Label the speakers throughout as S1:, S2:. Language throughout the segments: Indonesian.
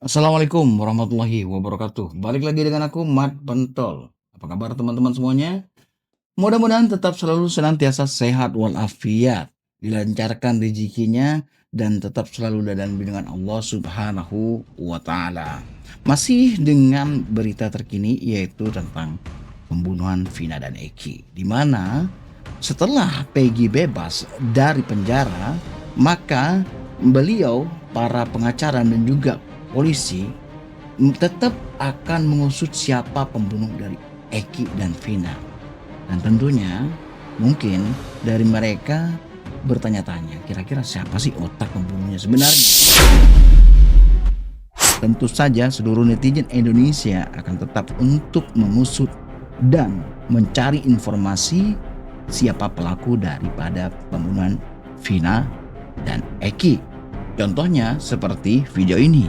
S1: Assalamualaikum warahmatullahi wabarakatuh. Balik lagi dengan aku, Mat Pentol. Apa kabar teman-teman semuanya? Mudah-mudahan tetap selalu senantiasa sehat walafiat, dilancarkan rezekinya, dan tetap selalu dalam bimbingan Allah Subhanahu wa Ta'ala. Masih dengan berita terkini, yaitu tentang pembunuhan Vina dan Eki, di mana setelah Peggy bebas dari penjara, maka beliau, para pengacara dan juga polisi tetap akan mengusut siapa pembunuh dari Eki dan Vina. Dan tentunya mungkin dari mereka bertanya-tanya, kira-kira siapa sih otak pembunuhnya sebenarnya? Tentu saja seluruh netizen Indonesia akan tetap untuk mengusut dan mencari informasi siapa pelaku daripada pembunuhan Vina dan Eki. Contohnya seperti video ini,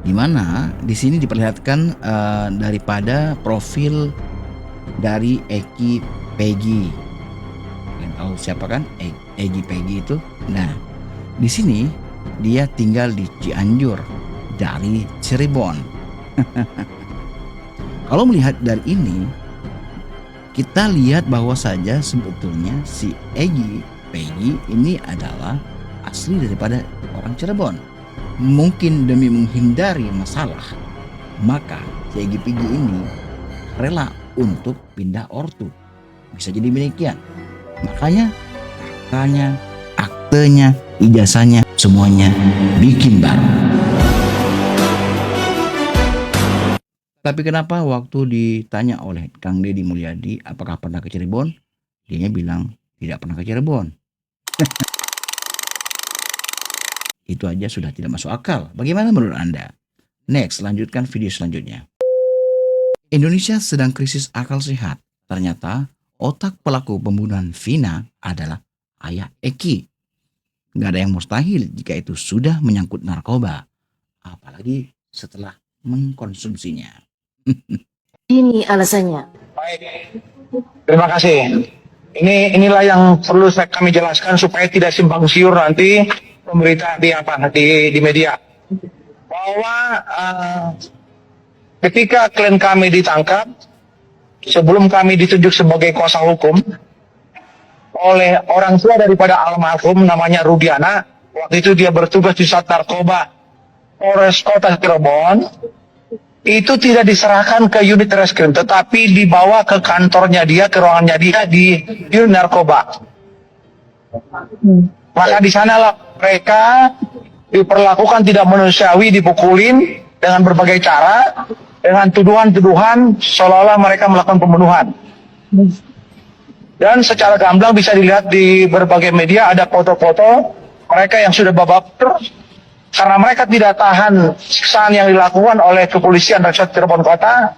S1: di mana di sini diperlihatkan daripada profil dari Eki Peggy. Kalian tahu siapa kan Eki Peggy itu? Nah, di sini dia tinggal di Cianjur dari Cirebon. Kalau melihat dari ini, kita lihat bahwa saja sebetulnya si Eki Peggy ini adalah asli daripada orang Cirebon. Mungkin demi menghindari masalah, maka si Eki Peggy ini rela untuk pindah ortu. Bisa jadi demikian. Makanya kakaknya, aktenya, ijazahnya semuanya bikin baru. Tapi kenapa waktu ditanya oleh Kang Deddy Mulyadi apakah pernah ke Cirebon, dia bilang tidak pernah ke Cirebon. Itu aja sudah tidak masuk akal. Bagaimana menurut Anda? Next, lanjutkan video selanjutnya. Indonesia sedang krisis akal sehat. Ternyata otak pelaku pembunuhan Vina adalah ayah Eki. Gak ada yang mustahil jika itu sudah menyangkut narkoba. Apalagi setelah mengkonsumsinya.
S2: Ini alasannya.
S3: Baik, terima kasih. Inilah yang perlu kami jelaskan supaya tidak simpang siur nanti pemberitaan di media. Bahwa ketika klien kami ditangkap, sebelum kami ditunjuk sebagai kuasa hukum oleh orang tua daripada almarhum namanya Rudiana, waktu itu dia bertugas di Sat Narkoba Polres Kota Cirebon, itu tidak diserahkan ke unit reskrim, tetapi dibawa ke kantornya dia, ke ruangannya dia di unit narkoba. Maka di sanalah mereka diperlakukan tidak manusiawi, dipukulin dengan berbagai cara, dengan tuduhan-tuduhan seolah-olah mereka melakukan pembunuhan. Dan secara gamblang bisa dilihat di berbagai media ada foto-foto mereka yang sudah babatur, karena mereka tidak tahan siksaan yang dilakukan oleh kepolisian Resort Cirebon Kota.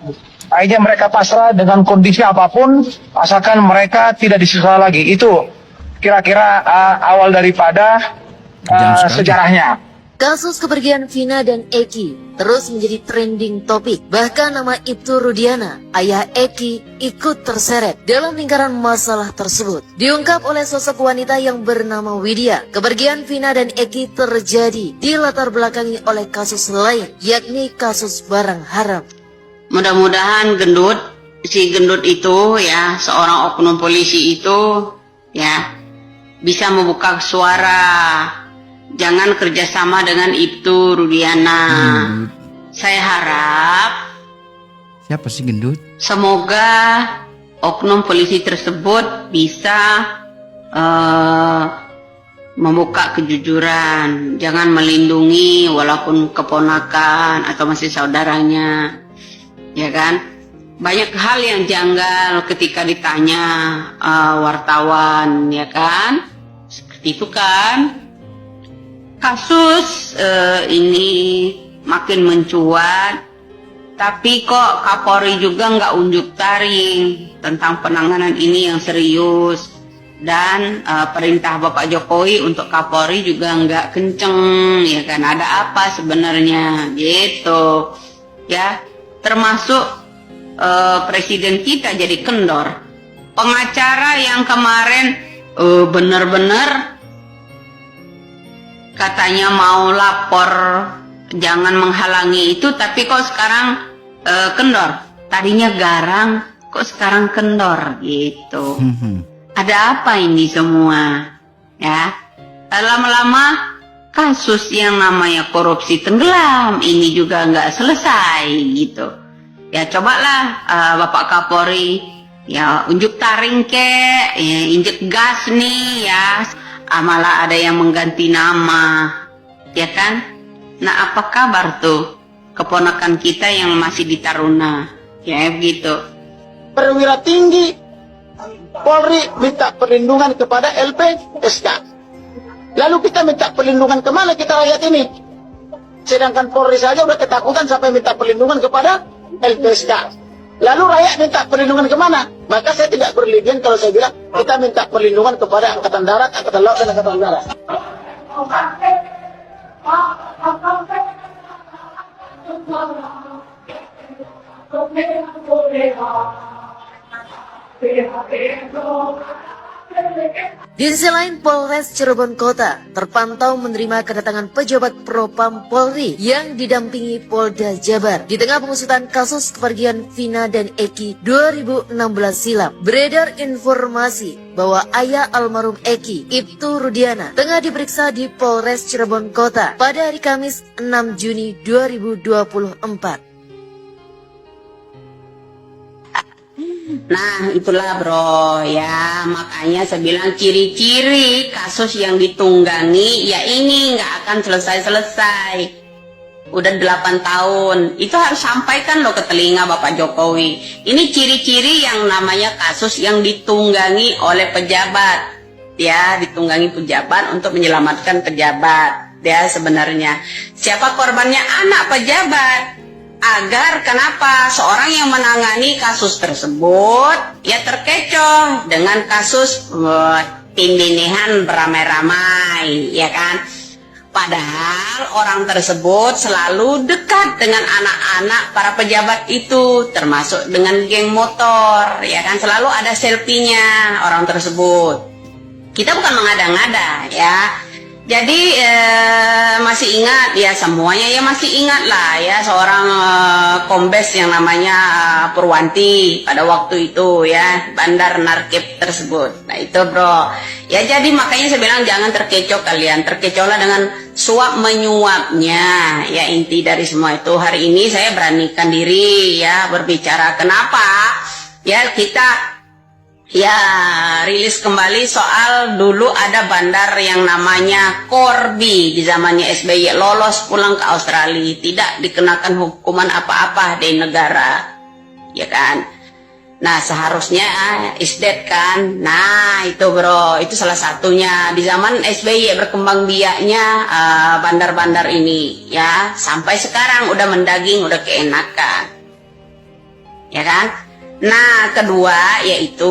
S3: Akhirnya mereka pasrah dengan kondisi apapun, asalkan mereka tidak disiksa lagi. Itu kira-kira awal daripada sejarahnya.
S2: Kasus kepergian Vina dan Eki terus menjadi trending topik. Bahkan nama Ibtu Rudiana, ayah Eki, ikut terseret dalam lingkaran masalah tersebut. Diungkap oleh sosok wanita yang bernama Widya. Kepergian Vina dan Eki terjadi di latar belakangi oleh kasus lain, yakni kasus barang haram.
S4: Mudah-mudahan si gendut itu ya, seorang oknum polisi itu ya bisa membuka suara. Jangan kerjasama dengan Ibtu Rudiana. Saya harap
S1: siapa sih gendut?
S4: Semoga oknum polisi tersebut bisa membuka kejujuran. Jangan melindungi walaupun keponakan atau masih saudaranya, ya kan? Banyak hal yang janggal ketika ditanya wartawan, ya kan? Seperti itu kan? Kasus ini makin mencuat, tapi kok Kapolri juga nggak unjuk taring tentang penanganan ini yang serius, dan perintah Bapak Jokowi untuk Kapolri juga nggak kenceng, ya kan? Ada apa sebenarnya, gitu, ya? Termasuk presiden kita jadi kendor. Pengacara yang kemarin benar-benar katanya mau lapor jangan menghalangi itu, tapi kok sekarang kendor. Tadinya garang, kok sekarang kendor gitu. Ada apa ini semua? Ya, lama-lama kasus yang namanya korupsi tenggelam ini juga nggak selesai gitu. Ya cobalah Bapak Kapolri ya unjuk taring kek, ya, injek gas nih ya. Malah ada yang mengganti nama, ya kan? Nah apa kabar tuh keponakan kita yang masih di Taruna? Ya begitu.
S5: Perwira tinggi Polri minta perlindungan kepada LPSK. Lalu kita minta perlindungan kemana kita rakyat ini? Sedangkan Polri saja udah ketakutan sampai minta perlindungan kepada LPSK. Lalu rakyat minta perlindungan kemana? Maka saya tidak berlebihan kalau saya bilang kita minta perlindungan kepada Angkatan Darat, Angkatan Laut, dan Angkatan Udara.
S2: Di sisi lain, Polres Cirebon Kota terpantau menerima kedatangan pejabat Propam Polri yang didampingi Polda Jabar. Di tengah pengusutan kasus kepergian Vina dan Eki 2016 silam, beredar informasi bahwa ayah almarhum Eki, Ibtu Rudiana, tengah diperiksa di Polres Cirebon Kota pada hari Kamis 6 Juni 2024.
S4: Nah itulah bro ya, makanya saya bilang ciri-ciri kasus yang ditunggangi ya ini nggak akan selesai-selesai. Udah 8 tahun, itu harus sampaikan loh ke telinga Bapak Jokowi. Ini ciri-ciri yang namanya kasus yang ditunggangi oleh pejabat. Ya, ditunggangi pejabat untuk menyelamatkan pejabat. Ya sebenarnya, siapa korbannya? Anak pejabat. Agar kenapa seorang yang menangani kasus tersebut ya terkecoh dengan kasus tindihan beramai-ramai, ya kan? Padahal orang tersebut selalu dekat dengan anak-anak para pejabat itu, termasuk dengan geng motor, ya kan? Selalu ada selfie-nya orang tersebut. Kita bukan mengada-ngada, ya. Jadi masih ingat ya, semuanya ya masih ingat lah ya seorang kombes yang namanya Purwanti pada waktu itu ya, bandar narkib tersebut. Nah itu bro ya, jadi makanya saya bilang jangan terkecoh kalian, terkecohlah dengan suap menyuapnya ya. Inti dari semua itu hari ini saya beranikan diri ya berbicara. Kenapa ya kita ya rilis kembali soal dulu ada bandar yang namanya Corby di zamannya SBY, lolos pulang ke Australia, tidak dikenakan hukuman apa-apa di negara, ya kan? Nah seharusnya is dead kan? Nah itu bro, itu salah satunya di zaman SBY berkembang biaknya bandar-bandar ini ya, sampai sekarang udah mendaging, udah keenakan, ya kan? Nah kedua yaitu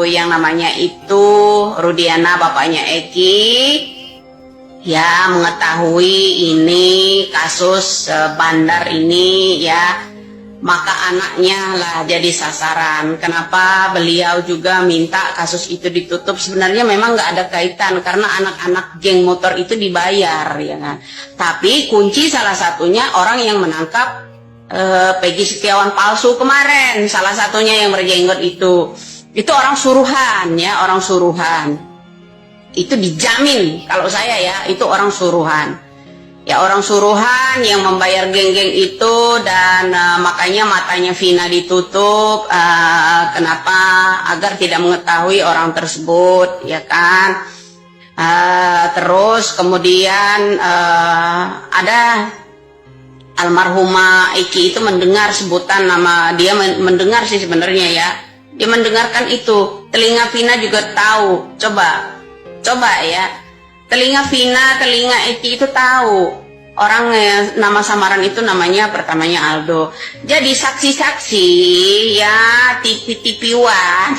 S4: yang namanya itu Rudiana bapaknya Eki ya mengetahui ini kasus bandar ini ya, maka anaknya lah jadi sasaran. Kenapa beliau juga minta kasus itu ditutup? Sebenarnya memang nggak ada kaitan karena anak-anak geng motor itu dibayar ya kan, tapi kunci salah satunya orang yang menangkap Peggy Setiawan palsu kemarin, salah satunya yang berjenggot itu orang suruhan ya, orang suruhan itu dijamin kalau saya ya, itu orang suruhan ya, orang suruhan yang membayar geng-geng itu. Dan makanya matanya Vina ditutup, kenapa? Agar tidak mengetahui orang tersebut ya kan. Terus kemudian ada almarhumah Eki itu mendengar sebutan nama dia, mendengar sih sebenarnya ya, dia mendengarkan itu, telinga Vina juga tahu. Coba ya, telinga Vina, telinga Eki itu tahu orang nama samaran itu namanya pertamanya Aldo. Jadi saksi-saksi ya, TV-TVwan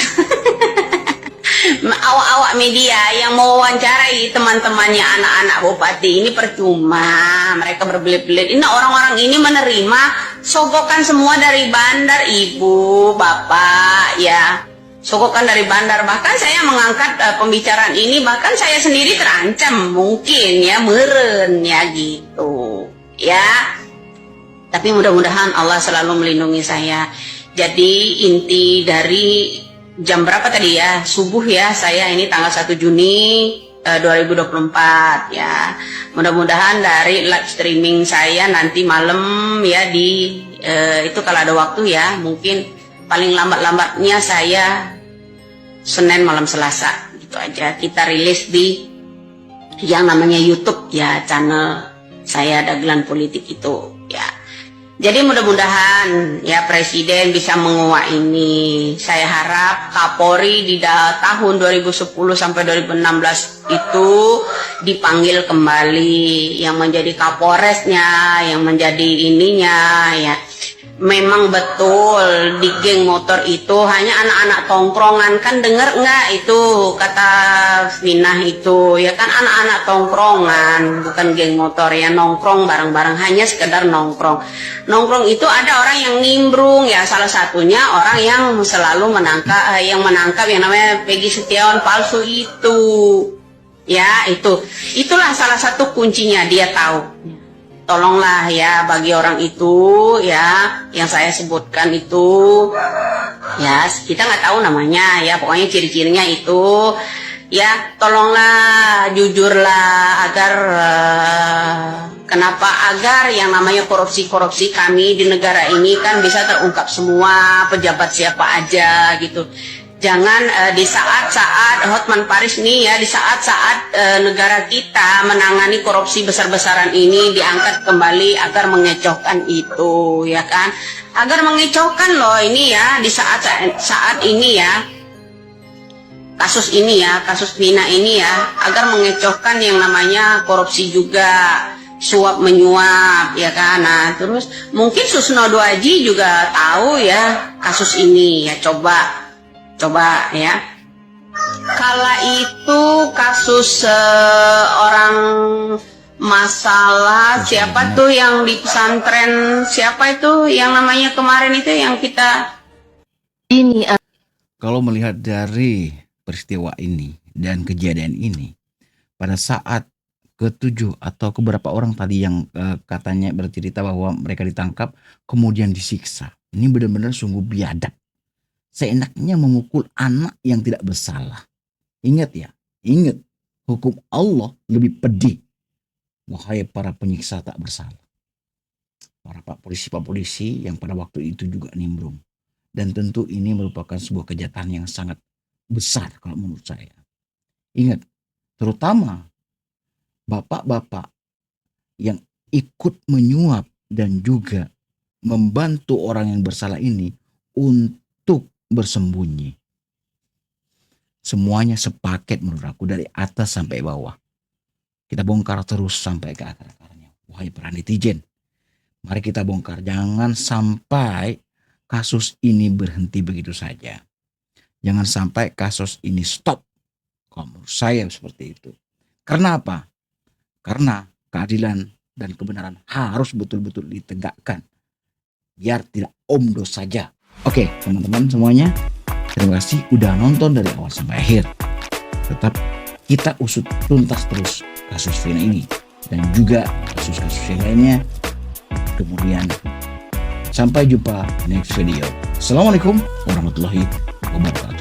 S4: awak-awak media yang mau wawancarai teman-temannya anak-anak bupati ini percuma, mereka berbelit-belit. Ini orang-orang ini menerima sogokan semua dari bandar, ibu, bapak ya. sogokan dari bandar. Bahkan saya mengangkat pembicaraan ini, bahkan saya sendiri terancam mungkin ya, meren ya gitu ya. Tapi mudah-mudahan Allah selalu melindungi saya. Jadi inti dari jam berapa tadi ya, subuh ya, saya ini tanggal 1 Juni 2024 ya. Mudah-mudahan dari live streaming saya nanti malam ya di itu kalau ada waktu ya, mungkin paling lambat-lambatnya saya Senin malam Selasa gitu aja kita rilis di yang namanya YouTube ya, channel saya Dagelan Politik itu ya. Jadi mudah-mudahan ya Presiden bisa menguak ini. Saya harap Kapolri di tahun 2010 sampai 2016 itu dipanggil kembali, yang menjadi Kapolresnya, yang menjadi ininya ya. Memang betul di geng motor itu hanya anak-anak tongkrongan, kan dengar nggak itu kata Vinah itu ya kan, anak-anak tongkrongan bukan geng motor ya, nongkrong bareng-bareng, hanya sekedar nongkrong. Nongkrong itu ada orang yang nimbrung ya, salah satunya orang yang selalu menangkap yang namanya Peggy Setiawan palsu itu ya, itulah salah satu kuncinya, dia tahu. Tolonglah ya bagi orang itu ya yang saya sebutkan itu ya, kita nggak tahu namanya ya, pokoknya ciri-cirinya itu ya, tolonglah jujurlah agar kenapa, agar yang namanya korupsi kami di negara ini kan bisa terungkap semua, pejabat siapa aja gitu. Jangan di saat-saat Hotman Paris nih ya, di saat-saat negara kita menangani korupsi besar-besaran ini diangkat kembali agar mengecohkan itu ya kan, agar mengecohkan loh ini ya, di saat ini ya, kasus ini ya, kasus Vina ini ya, agar mengecohkan yang namanya korupsi juga, suap menyuap ya kan. Nah terus mungkin Susno Duaji juga tahu ya kasus ini ya, coba ya. Kala itu kasus orang masalah siapa tuh yang di pesantren, siapa itu yang namanya kemarin itu yang kita
S2: Ini
S1: Kalau melihat dari peristiwa ini dan kejadian ini, pada saat ketujuh atau keberapa orang tadi yang katanya bercerita bahwa mereka ditangkap kemudian disiksa, ini benar-benar sungguh biadab. Seenaknya memukul anak yang tidak bersalah. Ingat ya, ingat hukum Allah lebih pedih. Wahai para penyiksa tak bersalah, para pak polisi yang pada waktu itu juga nimbrung. Dan tentu ini merupakan sebuah kejahatan yang sangat besar kalau menurut saya. Ingat, terutama bapak-bapak yang ikut menyuap dan juga membantu orang yang bersalah ini untuk bersembunyi. Semuanya sepaket menurut aku, dari atas sampai bawah. Kita bongkar terus sampai ke akar-akarnya. Wahai para netizen, mari kita bongkar. Jangan sampai kasus ini berhenti begitu saja. Jangan sampai kasus ini stop. Kalau menurut saya seperti itu. Karena apa? Karena keadilan dan kebenaran harus betul-betul ditegakkan. Biar tidak omdo saja. Oke, teman-teman semuanya, terima kasih udah nonton dari awal sampai akhir. Tetap kita usut tuntas terus kasus Vina ini dan juga kasus-kasus yang lainnya. Kemudian sampai jumpa next video. Assalamualaikum warahmatullahi wabarakatuh.